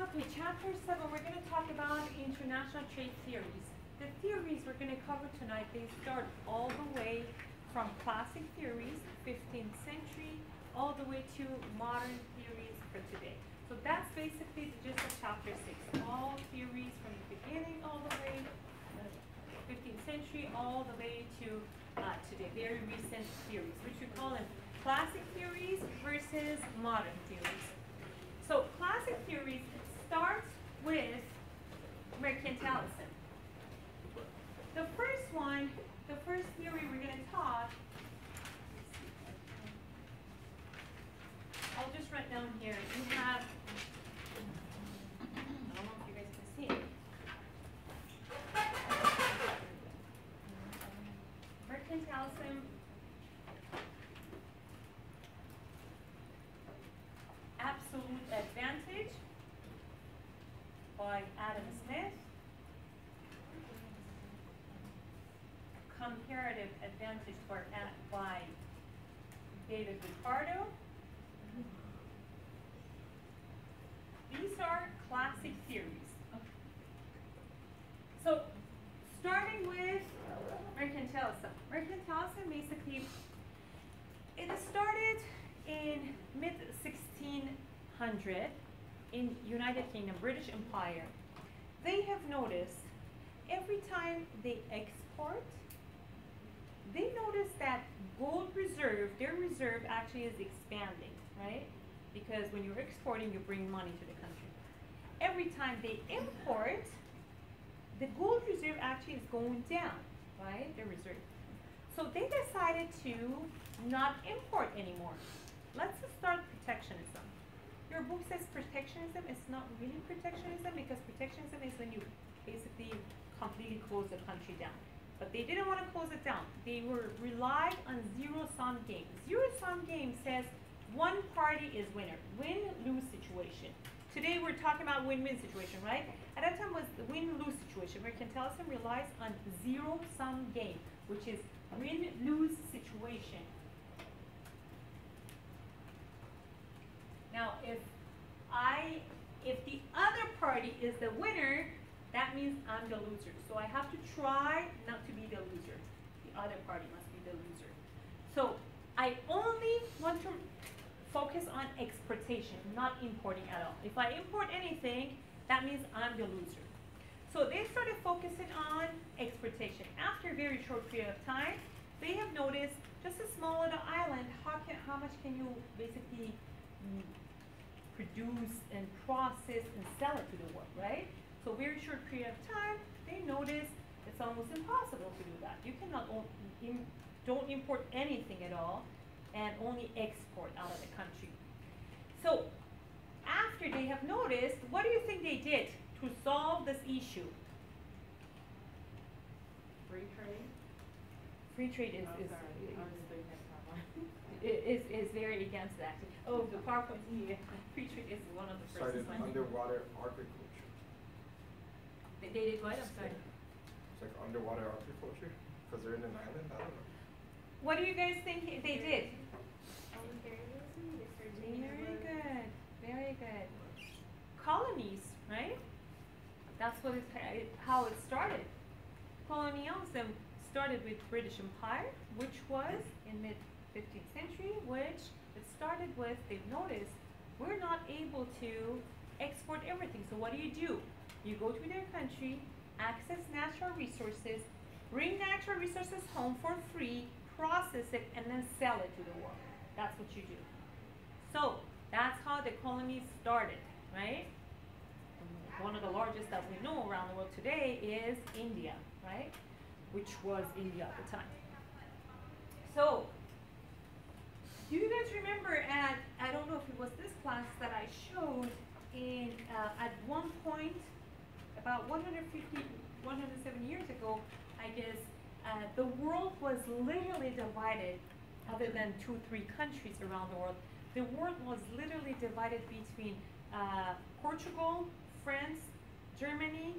Okay, chapter 7, we're going to talk about international trade theories. The theories we're going to cover tonight, they start all the way from classic theories, 15th century, all the way to modern theories for today. So that's basically the gist of chapter 6. All theories from the beginning all the way, 15th century, all the way to today. Very recent theories, which we call them classic theories versus modern theories. So classic theories starts with mercantilism. The first one, the first theory we're going to talk, I'll just write down here. You have, I don't know if you guys can see it. Mercantilism, absolute advantage by Adam Smith, comparative advantage by David Ricardo. These are classic theories. So, starting with mercantilism. Mercantilism basically, it started in mid-1600 in United Kingdom, British Empire. They have noticed every time they export, they notice that gold reserve, their reserve actually is expanding, right? Because when you're exporting, you bring money to the country. Every time they import, the gold reserve actually is going down, right? The reserve. So they decided to not import anymore. Let's just start protectionism. Your book says protectionism. It's not really protectionism, because protectionism is when you basically completely close the country down. But they didn't want to close it down. They were relied on zero-sum game. Zero-sum game says one party is winner, win-lose situation. Today we're talking about win-win situation, right? At that time was the win-lose situation. Mercantilism relies on zero-sum game, which is win-lose situation. Now, if the other party is the winner, that means I'm the loser. So I have to try not to be the loser. The other party must be the loser. So I only want to focus on exportation, not importing at all. If I import anything, that means I'm the loser. So they started focusing on exportation. After a very short period of time, they have noticed just a small little island, how much can you basically produce and process and sell it to the world, right? So very short period of time, they noticed it's almost impossible to do that. You cannot, don't import anything at all and only export out of the country. So after they have noticed, what do you think they did to solve this issue? Free trade? Free trade is very against that. Oh, the PowerPoint here. Free trade is one of the first. Started underwater agriculture. They did what? I'm sorry. It's like underwater agriculture because they're in an island. I don't know. What do you guys think they did? Very good. Very good. Colonies, right? That's what how it started. Colonialism started with British Empire, which was in mid-15th century, which it started with, they've noticed, we're not able to export everything. So what do? You go to their country, access natural resources, bring natural resources home for free, process it, and then sell it to the world. That's what you do. So that's how the colonies started, right? One of the largest that we know around the world today is India, right? Which was India at the time. So, do you guys remember I don't know if it was this class that I showed in, at one point, about 107 years ago, I guess, the world was literally divided, other than 2-3 countries around the world, the world was literally divided between Portugal, France, Germany,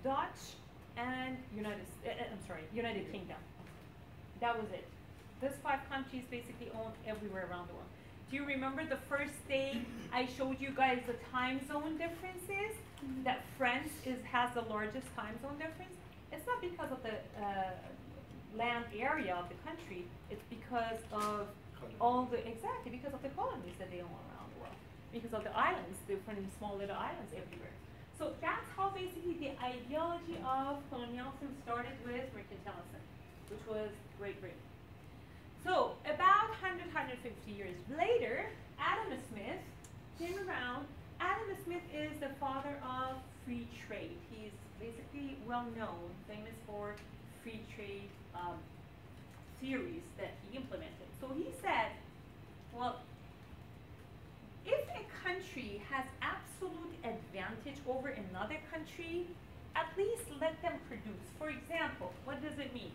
Dutch, and United Kingdom. That was it. Those 5 countries basically owned everywhere around the world. Do you remember the first day I showed you guys the time zone differences? That France has the largest time zone difference? It's not because of the land area of the country. It's because of because of the colonies that they own around the world. Because of the islands, different small little islands everywhere. So that's how basically the ideology of colonialism started with mercantilism, which was Great Britain. So about 150 years later, Adam Smith came around. Adam Smith is the father of free trade. He's basically well known, famous for free trade theories that he implemented. So he said, well, if a country has absolute advantage over another country, at least let them produce. For example, what does it mean?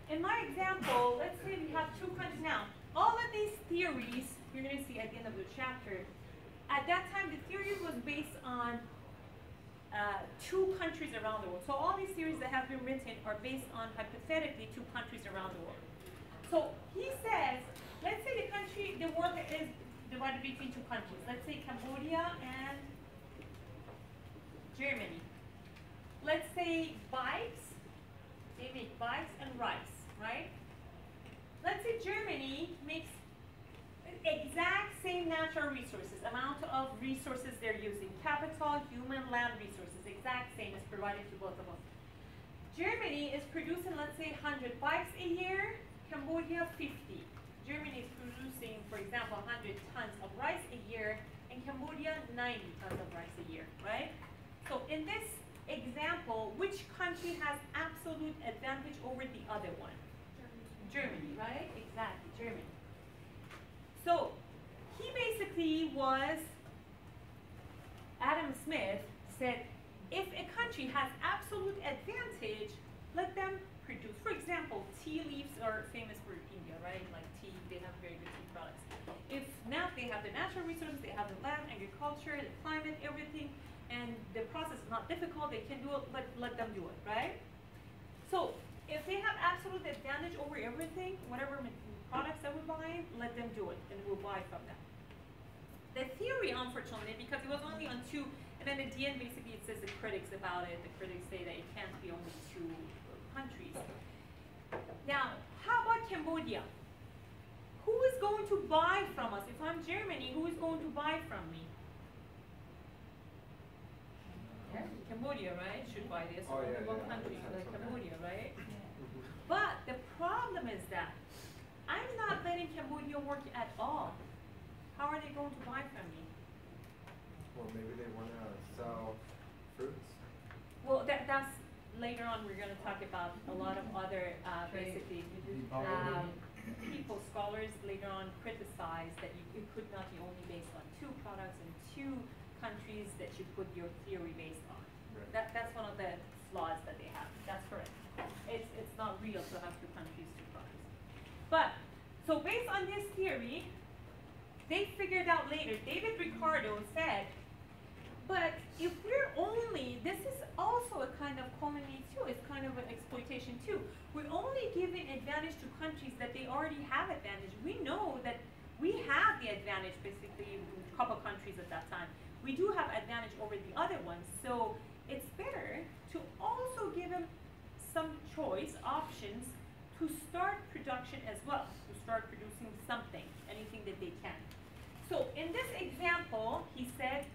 In my example, let's say we have two countries now. All of these theories, you're going to see at the end of the chapter, at that time the theory was based on two countries around the world. So all these theories that have been written are based on, hypothetically, two countries around the world. So he says, let's say the world is divided between two countries. Let's say Cambodia and Germany. Let's say bikes, they make bikes and rice, right? Let's say Germany makes exact same natural resources, amount of resources they're using, capital, human, land resources, exact same is provided to both of them. Germany is producing, let's say, 100 bikes a year, Cambodia 50. Germany is producing, for example, 100 tons of rice a year, and Cambodia 90 tons of rice a year, right? So in this example, which country has absolute advantage over the other one? Germany, right? Exactly, Germany. So he basically was, Adam Smith said, if a country has absolute advantage, let them produce. For example, tea leaves are famous for India, right? Like tea, they have very good tea products. If now they have the natural resources, they have the land, agriculture, the climate, everything, and the process is not difficult, they can do it, let them do it, right? So if they have absolute advantage over everything, whatever products that we're buying, let them do it, and we'll buy from them. The theory, unfortunately, because it was only on two, and then at the end, basically, it says the critics about it. The critics say that it can't be only two countries. Now, how about Cambodia? Who is going to buy from us? If I'm Germany, who is going to buy from me? Cambodia, right? Should buy this. One country like Cambodia, right? But the problem is that I'm not letting Cambodia work at all. How are they going to buy from me? Well, maybe they want to sell fruits. Well, that's later on. We're going to talk about a lot of other basically people, scholars later on criticize that it could not be only based on two products and two countries that you put your theory based on. Right. That's one of the flaws that they have. That's correct. It's not real to have two countries, two products. But, so based on this theory, they figured out later, David Ricardo said, but if we're only, this is also a kind of colony too, it's kind of an exploitation too. We're only giving advantage to countries that they already have advantage. We know that we have the advantage, basically, a couple countries at that time. We do have advantage over the other ones, so it's better to also give them some choice, options, to start production as well, to start producing something, anything that they can. So in this example, he said,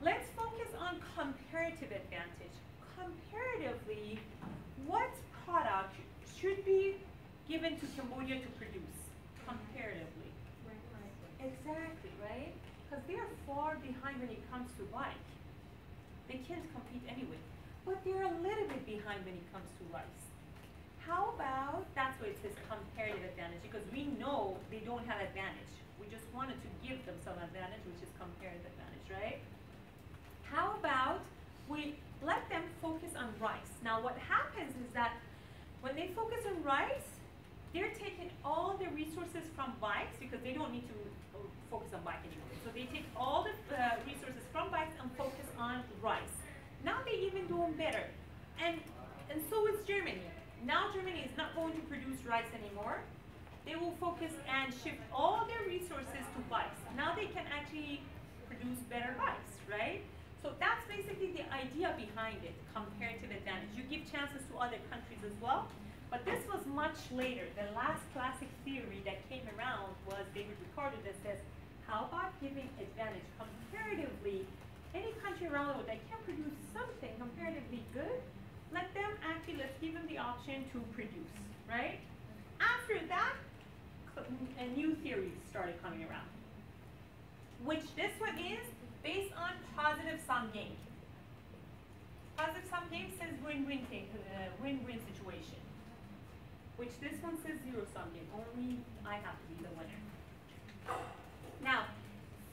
let's focus on comparative advantage. Comparatively, what product should be given to Cambodia to produce? Comparatively. Right. Exactly, right? Because they are far behind when it comes to bike. They can't compete anyway. But they're a little bit behind when it comes to rice. How about, that's why it says comparative advantage, because we know they don't have advantage. We just wanted to give them some advantage, which is comparative advantage, right? How about we let them focus on rice? Now what happens is that when they focus on rice, they're taking all the resources from bikes, because they don't need to focus on bike anymore. So they take all the resources from bikes and focus on rice. Now they even doing better. And so is Germany. Now Germany is not going to produce rice anymore. they will focus and shift all their resources to bikes. Now they can actually produce better bikes, right? So that's basically the idea behind it, comparative advantage. You give chances to other countries as well, but this was much later. The last classic theory that came around was David Ricardo that says, how about giving advantage comparatively? Any country around the world that can produce something comparatively good, let them actually, let's give them the option to produce, right? After that, a new theory started coming around, which this one is based on positive sum game. Positive sum game says win-win situation, which this one says zero sum game. Only I have to be the winner. Now,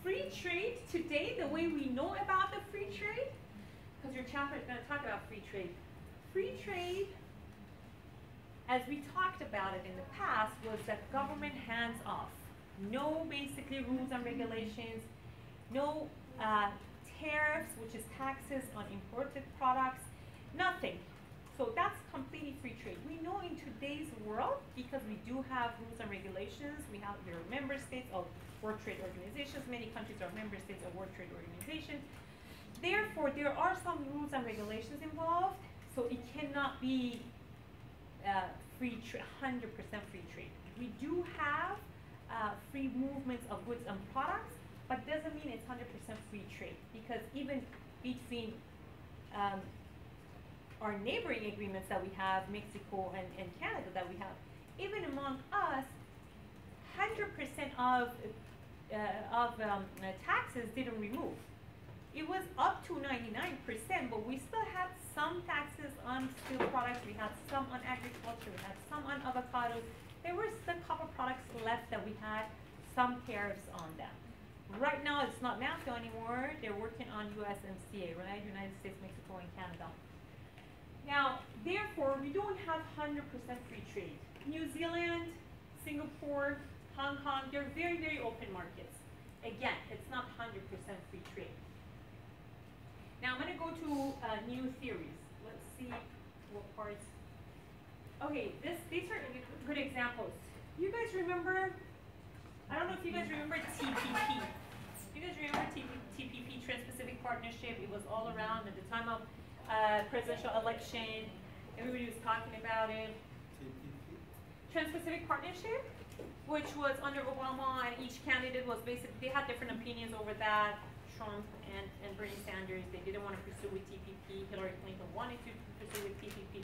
free trade today, the way we know about the free trade, because your chapter is going to talk about free trade. Free trade, as we talked about it in the past, was that government hands off. No basically rules and regulations, no tariffs, which is taxes on imported products, nothing. So that's completely free trade. We know in today's world, because we do have rules and regulations, we are member states of World Trade Organizations, many countries are member states of World Trade Organizations. Therefore, there are some rules and regulations involved, so it cannot be 100% free trade. We do have free movements of goods and products, but doesn't mean it's 100% free trade, because even between our neighboring agreements that we have, Mexico and Canada that we have, even among us, 100% of taxes didn't remove. It was up to 99%, but we still had some taxes on steel products, we had some on agriculture, we had some on avocados. There were still a couple products left that we had some tariffs on them. Right now it's not NAFTA anymore, they're working on USMCA, right? United States, Mexico, and Canada. Now, therefore, we don't have 100% free trade. New Zealand, Singapore, Hong Kong, they're very, very open markets. Again, it's not 100% free trade. Now I'm going to go to new theories. Let's see what parts. Okay, these are good examples. You guys remember, I don't know if you guys remember TPP. You guys remember TPP, Trans-Pacific Partnership? It was all around at the time of presidential election. Everybody was talking about it. TPP? Trans-Pacific Partnership, which was under Obama, and each candidate was basically, they had different opinions over that. Trump and Bernie Sanders, they didn't want to pursue with TPP. Hillary Clinton wanted to pursue with TPP.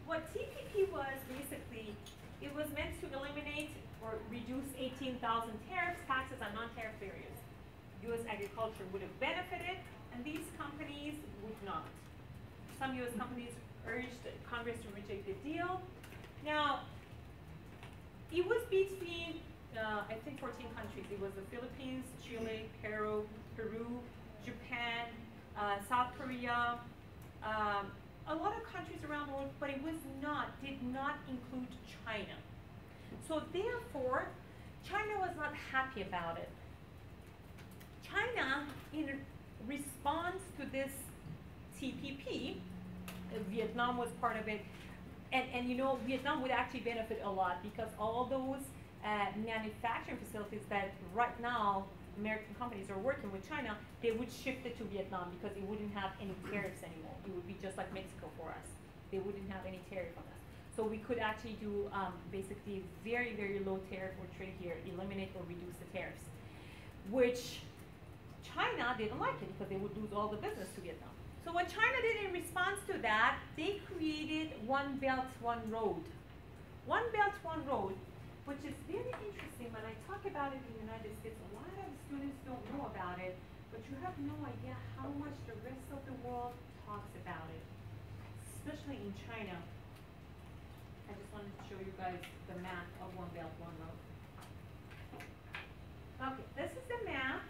What TPP was basically, it was meant to eliminate or reduce 18,000 tariffs, taxes on non-tariff barriers. U.S. agriculture would have benefited, and these companies would not. Some U.S. companies urged Congress to reject the deal. Now, it was between, I think 14 countries. It was the Philippines, Chile, Peru, Japan, South Korea, a lot of countries around the world, but it did not include China. So therefore, China was not happy about it. China, in response to this TPP, Vietnam was part of it, and you know, Vietnam would actually benefit a lot, because all those manufacturing facilities that right now American companies are working with China, they would shift it to Vietnam, because it wouldn't have any tariffs anymore. It would be just like Mexico for us. They wouldn't have any tariff on us. So we could actually do basically very, very low tariff or trade here, eliminate or reduce the tariffs, which China didn't like it, because they would lose all the business to Vietnam. So what China did in response to that, they created One Belt, One Road. One Belt, One Road, which is very interesting. When I talk about it in the United States, a lot of students don't know about it, but you have no idea how much the rest of the world talks about it, especially in China. I just wanted to show you guys the map of One Belt, One Road. Okay, this is the map.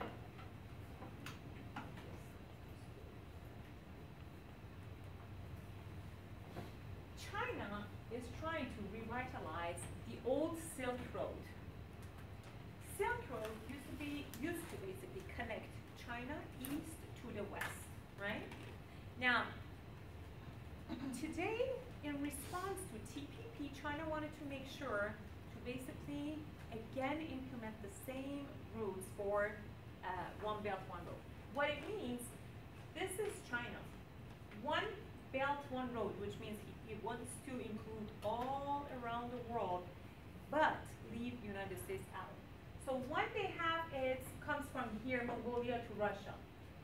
China is trying to revitalize the old Silk Road. Silk Road used to basically connect China east to the west, right? Now, today, in response to TPP, China wanted to make sure to basically again implement the same rules for One Belt, One Road. What it means, this is China. One Belt, One Road, which means he wants to include all around the world, but leave United States out. So one they have comes from here, Mongolia to Russia.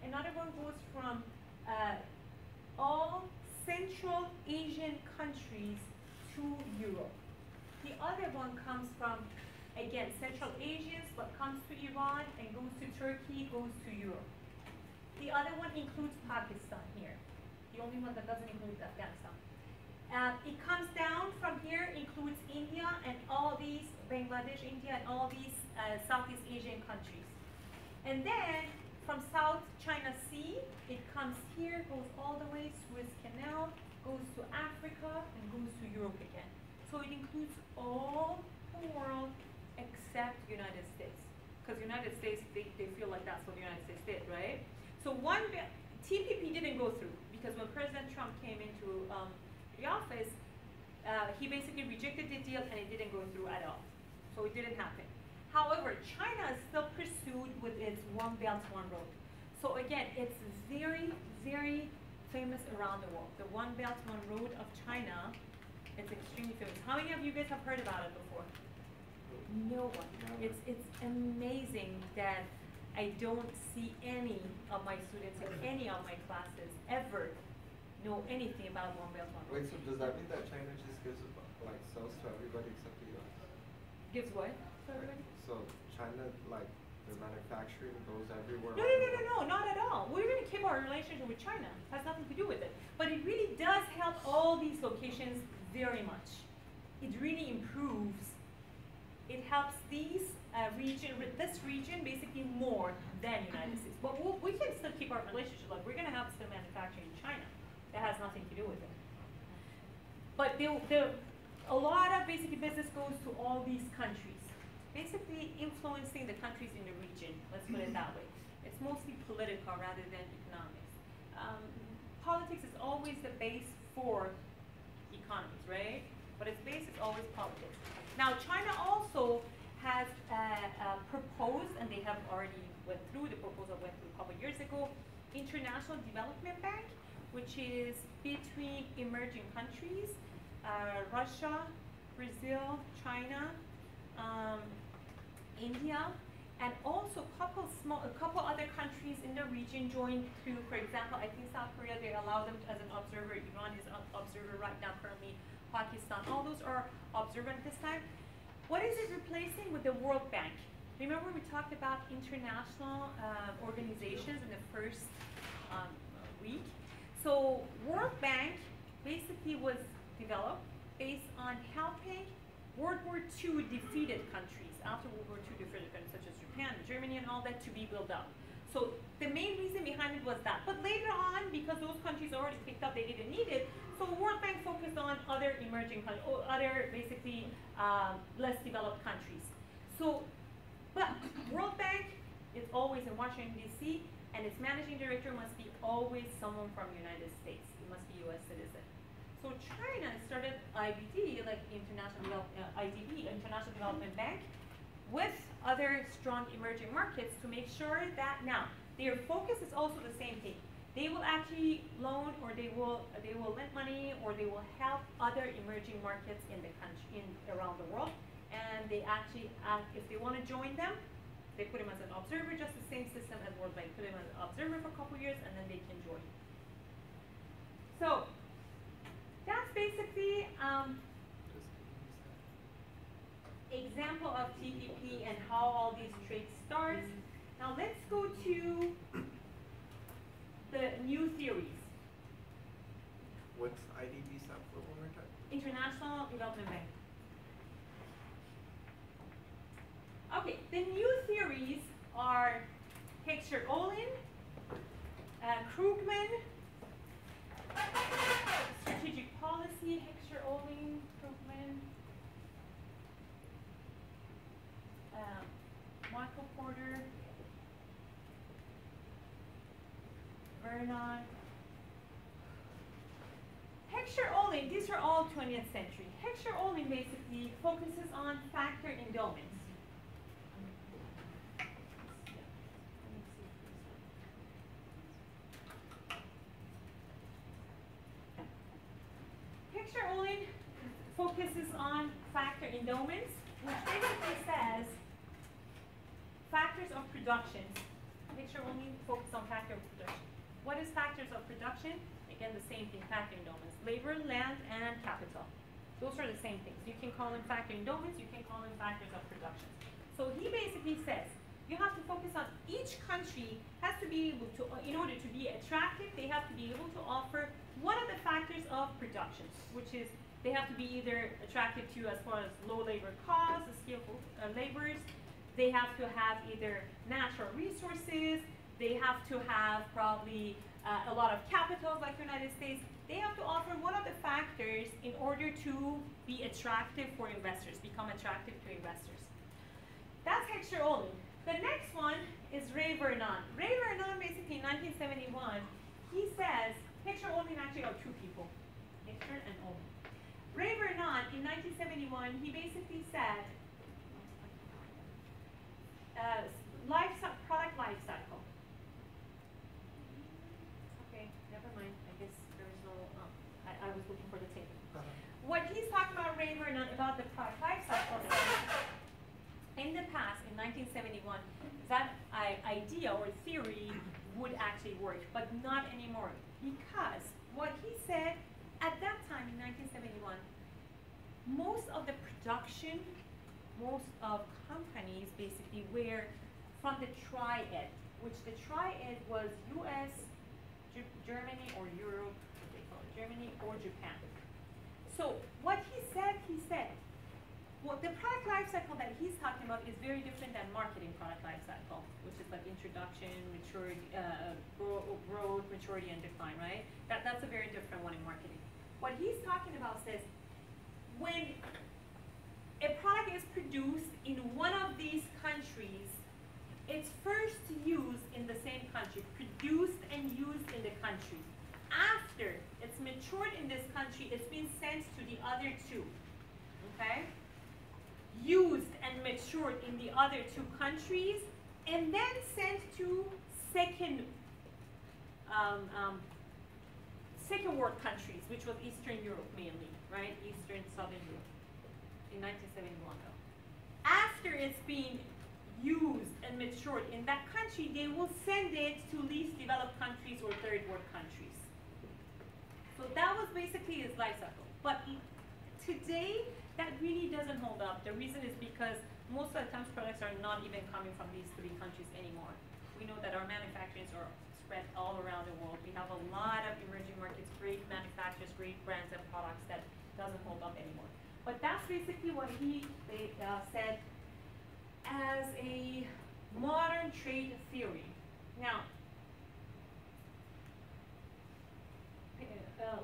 Another one goes from all Central Asian countries to Europe. The other one comes from, again, Central Asians, but comes to Iran and goes to Turkey, goes to Europe. The other one includes Pakistan here. The only one that doesn't include Afghanistan. It comes down from here, includes India and all these, Bangladesh, India, and all these Southeast Asian countries. And then from South China Sea, it comes here, goes all the way, Suez Canal, goes to Africa, and goes to Europe again. So it includes all the world except United States. Because United States, they feel like that's what the United States did, right? So TPP didn't go through, because when President Trump came into the office, he basically rejected the deal and it didn't go through at all. So it didn't happen. However, China is still pursued with its One Belt, One Road. So again, it's very, very famous around the world. The One Belt, One Road of China, it's extremely famous. How many of you guys have heard about it before? No one. It's amazing that I don't see any of my students in any of my classes ever know anything about One Belt, One Road. Wait, so does that mean that China just gives like cells to everybody except the US? Gives what to everybody? So China, like, their manufacturing goes everywhere. No, not at all. We're going to keep our relationship with China. It has nothing to do with it. But it really does help all these locations very much. It really improves. It helps this region basically more than United States. But we can still keep our relationship. Like, we're going to have still manufacturing in China. That has nothing to do with it. But a lot of basically business goes to all these countries, basically influencing the countries in the region. Let's put it that way. It's mostly political rather than economics. Politics is always the base for economies, right? But its base is always politics. Now, China also has proposed, and they have already went through, the proposal went through a couple years ago, International Development Bank, which is between emerging countries, Russia, Brazil, China, India, and also a couple other countries in the region joined through. For example, I think South Korea, they allow them as an observer. Iran is an observer right now currently. Pakistan, all those are observant this time. What is it replacing with the World Bank? Remember we talked about international organizations in the first week? So World Bank basically was developed based on helping World War II defeated countries, after World War II defeated countries such as Japan, Germany, and all that, to be built up. So the main reason behind it was that. But later on, because those countries already picked up, they didn't need it, so World Bank focused on other emerging countries, or other basically less developed countries. So, but World Bank is always in Washington, D.C., and its managing director must be always someone from the United States. It must be U.S. citizen. So China started IBD, like IDB, International Development Bank, with other strong emerging markets to make sure that now their focus is also the same thing. They will actually loan, or they will lend money, or they will help other emerging markets in the country, around the world, and they actually, if they want to join them, they put him as an observer, just the same system as World Bank. Put him as an observer for a couple years, and then they can join. So that's basically example of TPP and how all these trades starts. Now let's go to the new theories. What's IDB stand for one more time? International Development Bank. Okay, the new theories are Heckscher-Ohlin, Krugman, strategic policy, Heckscher-Ohlin, Krugman, Michael Porter, Vernon. Heckscher-Ohlin, these are all 20th century. Heckscher-Ohlin basically focuses on factor endowments. Heckscher-Ohlin focuses on factor endowments, which basically says factors of production. Heckscher-Ohlin focuses on factor of production. What is factors of production? Again, the same thing, factor endowments. Labor, land, and capital. Those are the same things. You can call them factor endowments, you can call them factors of production. So he basically says, you have to focus on each country has to be able to, in order to be attractive, they have to be able to offer one of the factors of production, which is they have to be either attractive to you as far as low labor costs, skillful laborers, they have to have either natural resources, they have to have probably a lot of capital like the United States. They have to offer one of the factors in order to be attractive for investors, become attractive to investors. That's Heckscher-Ohlin. The next one is Ray Vernon. Ray Vernon, basically in 1971, he says, Heckscher-Ohlin actually are two people, Heckscher and Ohlin. Ray Vernon, in 1971, he basically said, product life cycle. Okay, never mind. I guess there is no, I was looking for the table. What he's talking about, Ray Vernon, about the product life cycle, in the past, in 1971, that idea or theory would actually work, but not anymore. Because what he said at that time in 1971, most of the production, most of companies basically were from the triad, which the triad was US, Germany or Europe, what they call it, Germany or Japan. So what he said, well, the product life cycle that he's talking about is very different than marketing product life cycle, which is like introduction, maturity, growth, maturity, and decline, right? That's a very different one in marketing. What he's talking about says, when a product is produced in one of these countries, it's first used in the same country, produced and used in the country. After it's matured in this country, it's been sent to the other two, okay? Used and matured in the other two countries, and then sent to second world countries, which was Eastern Europe mainly, right? Eastern, Southern Europe, in 1971 though. After it's been used and matured in that country, they will send it to least developed countries or third world countries. So that was basically his life cycle. But today, that really doesn't hold up. The reason is because most of the times products are not even coming from these three countries anymore. We know that our manufacturers are spread all around the world. We have a lot of emerging markets, great manufacturers, great brands and products that doesn't hold up anymore. But that's basically what he said as a modern trade theory. Now,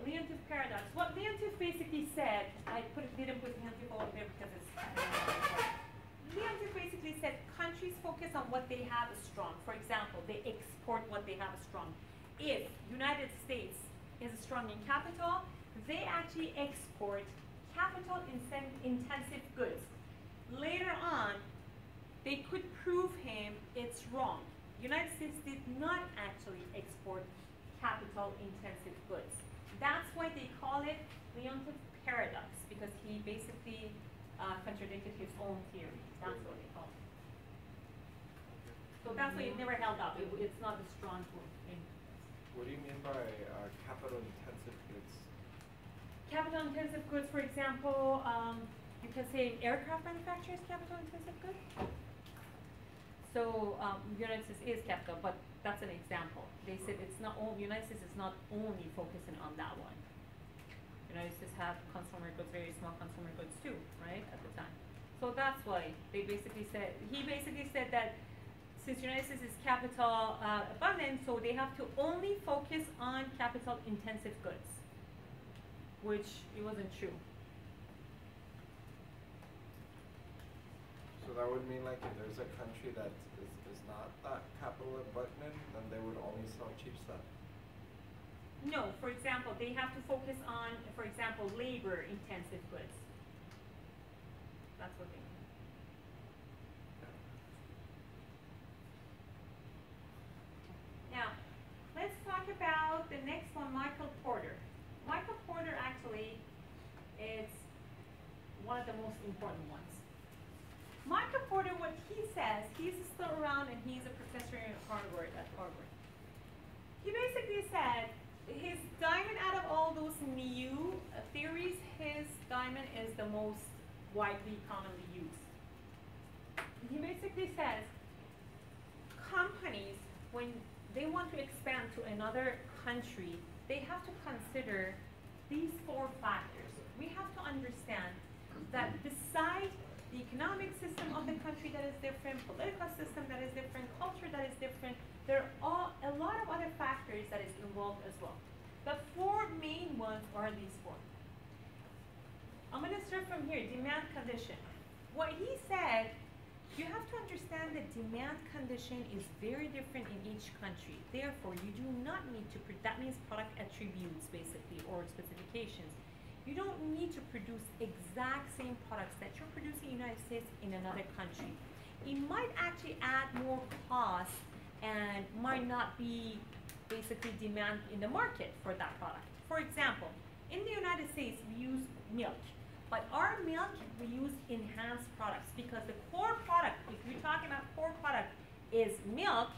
Leontief paradox. What Leontief basically said, I didn't put Leontief over there because it's Leontief basically said countries focus on what they have is strong. For example, they export what they have is strong. If United States is strong in capital, they actually export capital-intensive goods. Later on, they could prove him it's wrong. United States did not actually export capital-intensive goods. That's why they call it Leontief paradox, because he basically contradicted his own theory. That's what they call it. So that's why it never held up. It's not a strong thing. What do you mean by capital-intensive goods? Capital-intensive goods, for example, you can say aircraft manufacturers capital-intensive goods. So United States is capital, but that's an example. They said it's not only, United States is not only focusing on that one. United States have consumer goods, very small consumer goods too, right, at the time. So that's why they basically said, he basically said that since United States is capital abundant, so they have to only focus on capital intensive goods, which it wasn't true. So that would mean like if there's a country that is not that capital abundant, then they would only sell cheap stuff. No, for example, they have to focus on, for example, labor-intensive goods. That's what they mean. Now, let's talk about the next one, Michael Porter. Michael Porter actually is one of the most important ones. Michael Porter, what he says, he's still around and he's a professor at Harvard. He basically said his diamond, out of all those new theories, his diamond is the most widely commonly used. He basically says companies, when they want to expand to another country, they have to consider these 4 factors. We have to understand that besides the economic system of the country that is different, political system that is different, culture that is different, there are a lot of other factors that is involved as well. The 4 main ones are these 4. I'm going to start from here, demand condition. What he said, you have to understand that demand condition is very different in each country. Therefore, you do not need to, that means product attributes basically, or specifications. You don't need to produce exact same products that you're producing in the United States in another country. It might actually add more cost and might not be basically demand in the market for that product. For example, in the United States, we use milk. But our milk, we use enhanced products because the core product, if you're talking about core product, is milk.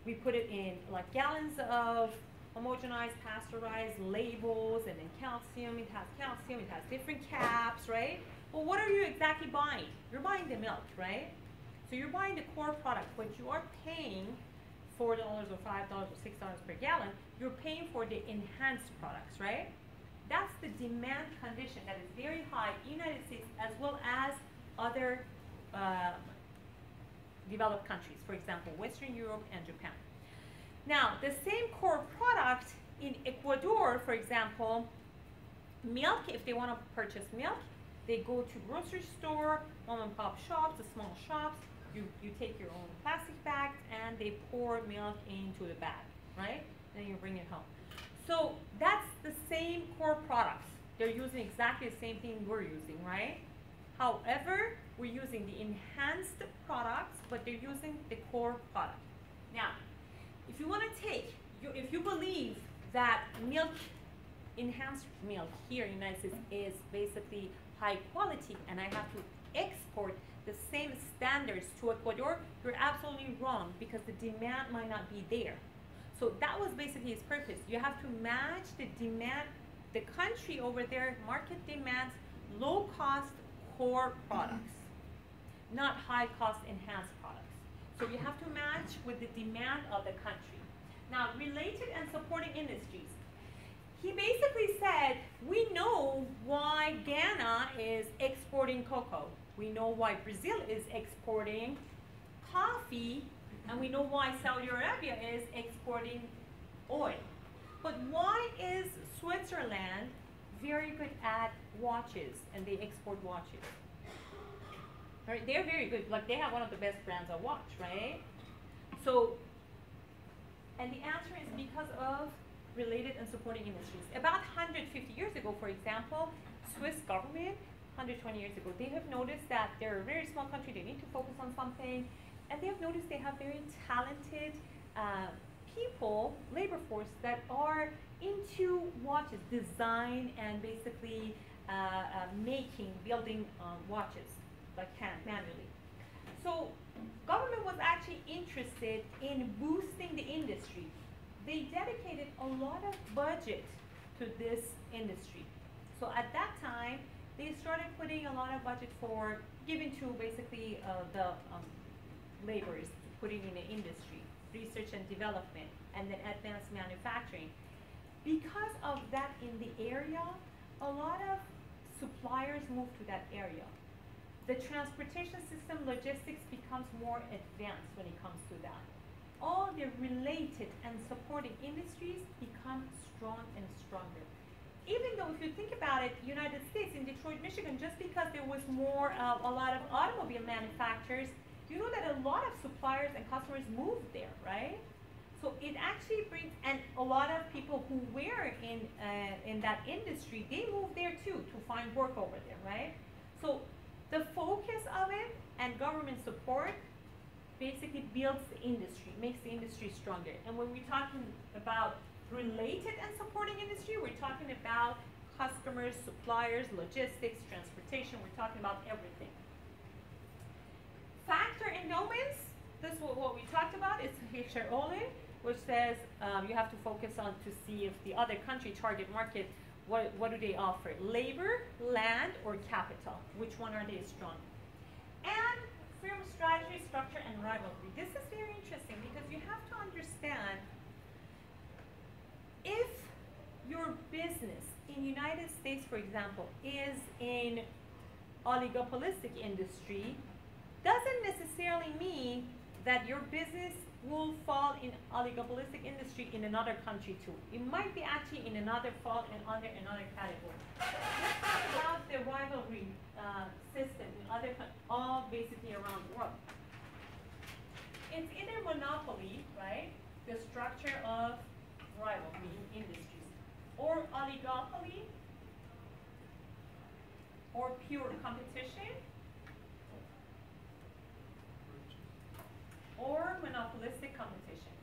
We put it in like gallons of homogenized, pasteurized labels, and then calcium, it has different caps, right? Well, what are you exactly buying? You're buying the milk, right? So you're buying the core product, but you are paying $4 or $5 or $6 per gallon, you're paying for the enhanced products, right? That's the demand condition that is very high in the United States as well as other developed countries, for example, Western Europe and Japan. Now, the same core product in Ecuador, for example, milk, if they want to purchase milk, they go to grocery store, mom and pop shops, the small shops, you take your own plastic bags and they pour milk into the bag, right? Then you bring it home. So that's the same core products. They're using exactly the same thing we're using, right? However, we're using the enhanced products, but they're using the core product. Now, if you want to take, if you believe that milk, enhanced milk here in the United States is basically high quality and I have to export the same standards to Ecuador, you're absolutely wrong because the demand might not be there. So that was basically his purpose. You have to match the demand, the country over there, market demands low cost core products, not high cost enhanced products. So you have to match with the demand of the country. Now, related and supporting industries. He basically said, we know why Ghana is exporting cocoa. We know why Brazil is exporting coffee, and we know why Saudi Arabia is exporting oil. But why is Switzerland very good at watches, and they export watches? Right? They're very good. Like, they have one of the best brands of watch, right? So, and the answer is because of related and supporting industries. About 150 years ago, for example, Swiss government, 120 years ago, they have noticed that they're a very small country, they need to focus on something, and they have noticed they have very talented people, labor force, that are into watches, design, and basically building watches, like manually. So government was actually interested in boosting the industry. They dedicated a lot of budget to this industry. So at that time, they started putting a lot of budget for giving to basically the laborers, putting in the industry, research and development, and then advanced manufacturing. Because of that in the area, a lot of suppliers moved to that area. The transportation system, logistics becomes more advanced when it comes to that. All the related and supporting industries become strong and stronger. Even though if you think about it, United States, in Detroit, Michigan, just because there was more, a lot of automobile manufacturers, you know that a lot of suppliers and customers moved there, right? So it actually actually brings, and a lot of people who were in that industry, they move there too to find work over there, right? So the focus of it and government support basically builds the industry, makes the industry stronger. And when we're talking about related and supporting industry, we're talking about customers, suppliers, logistics, transportation, we're talking about everything. Factor endowments, this is what we talked about, it's HROLE, which says you have to focus on to see if the other country target market, what do they offer? Labor, land, or capital? Which one are they strong? And firm strategy, structure, and rivalry. This is very interesting because you have to understand if your business in United States, for example, is in oligopolistic industry, doesn't necessarily mean that your business will fall in oligopolistic industry in another country too. It might be actually in another fall and under another category. Let's talk about the rivalry system in other all basically around the world. It's either monopoly, right? The structure of rivalry in industries, or oligopoly, or pure competition, or monopolistic competition.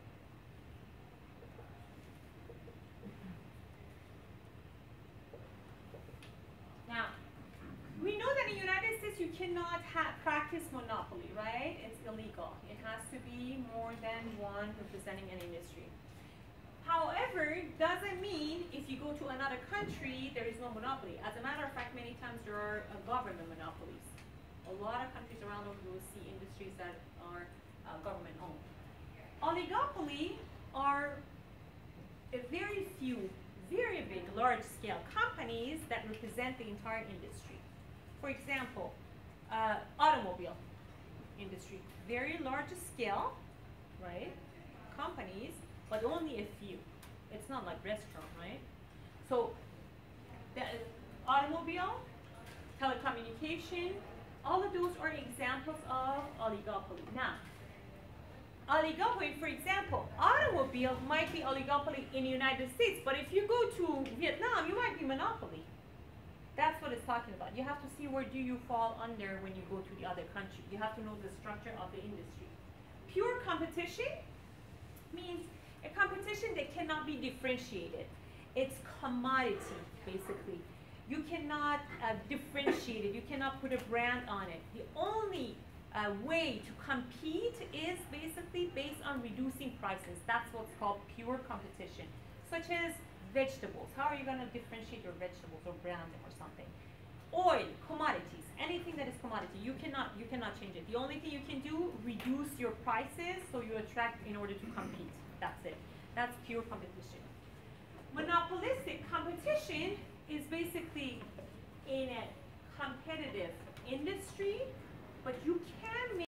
Now, we know that in the United States you cannot practice monopoly, right? It's illegal. It has to be more than one representing an industry. However, doesn't mean if you go to another country there is no monopoly. As a matter of fact, many times there are government monopolies. A lot of countries around the world will see industries that are government owned. Oligopoly are a very few, very big, large scale companies that represent the entire industry. For example, automobile industry, very large scale, right? Companies, but only a few. It's not like restaurant, right? So the automobile, telecommunication, all of those are examples of oligopoly. Now, oligopoly, for example, automobile might be oligopoly in the United States, but if you go to Vietnam, you might be monopoly. That's what it's talking about. You have to see where do you fall under when you go to the other country. You have to know the structure of the industry. Pure competition means a competition that cannot be differentiated. It's commodity, basically. You cannot differentiate it. You cannot put a brand on it. The only way to compete is basically based on reducing prices. That's what's called pure competition. Such as vegetables. How are you going to differentiate your vegetables or brand them or something? Oil, commodities, anything that is commodity, you cannot change it. The only thing you can do, reduce your prices so you attract in order to compete. That's it. That's pure competition. Monopolistic competition is basically in a competitive industry, but you can make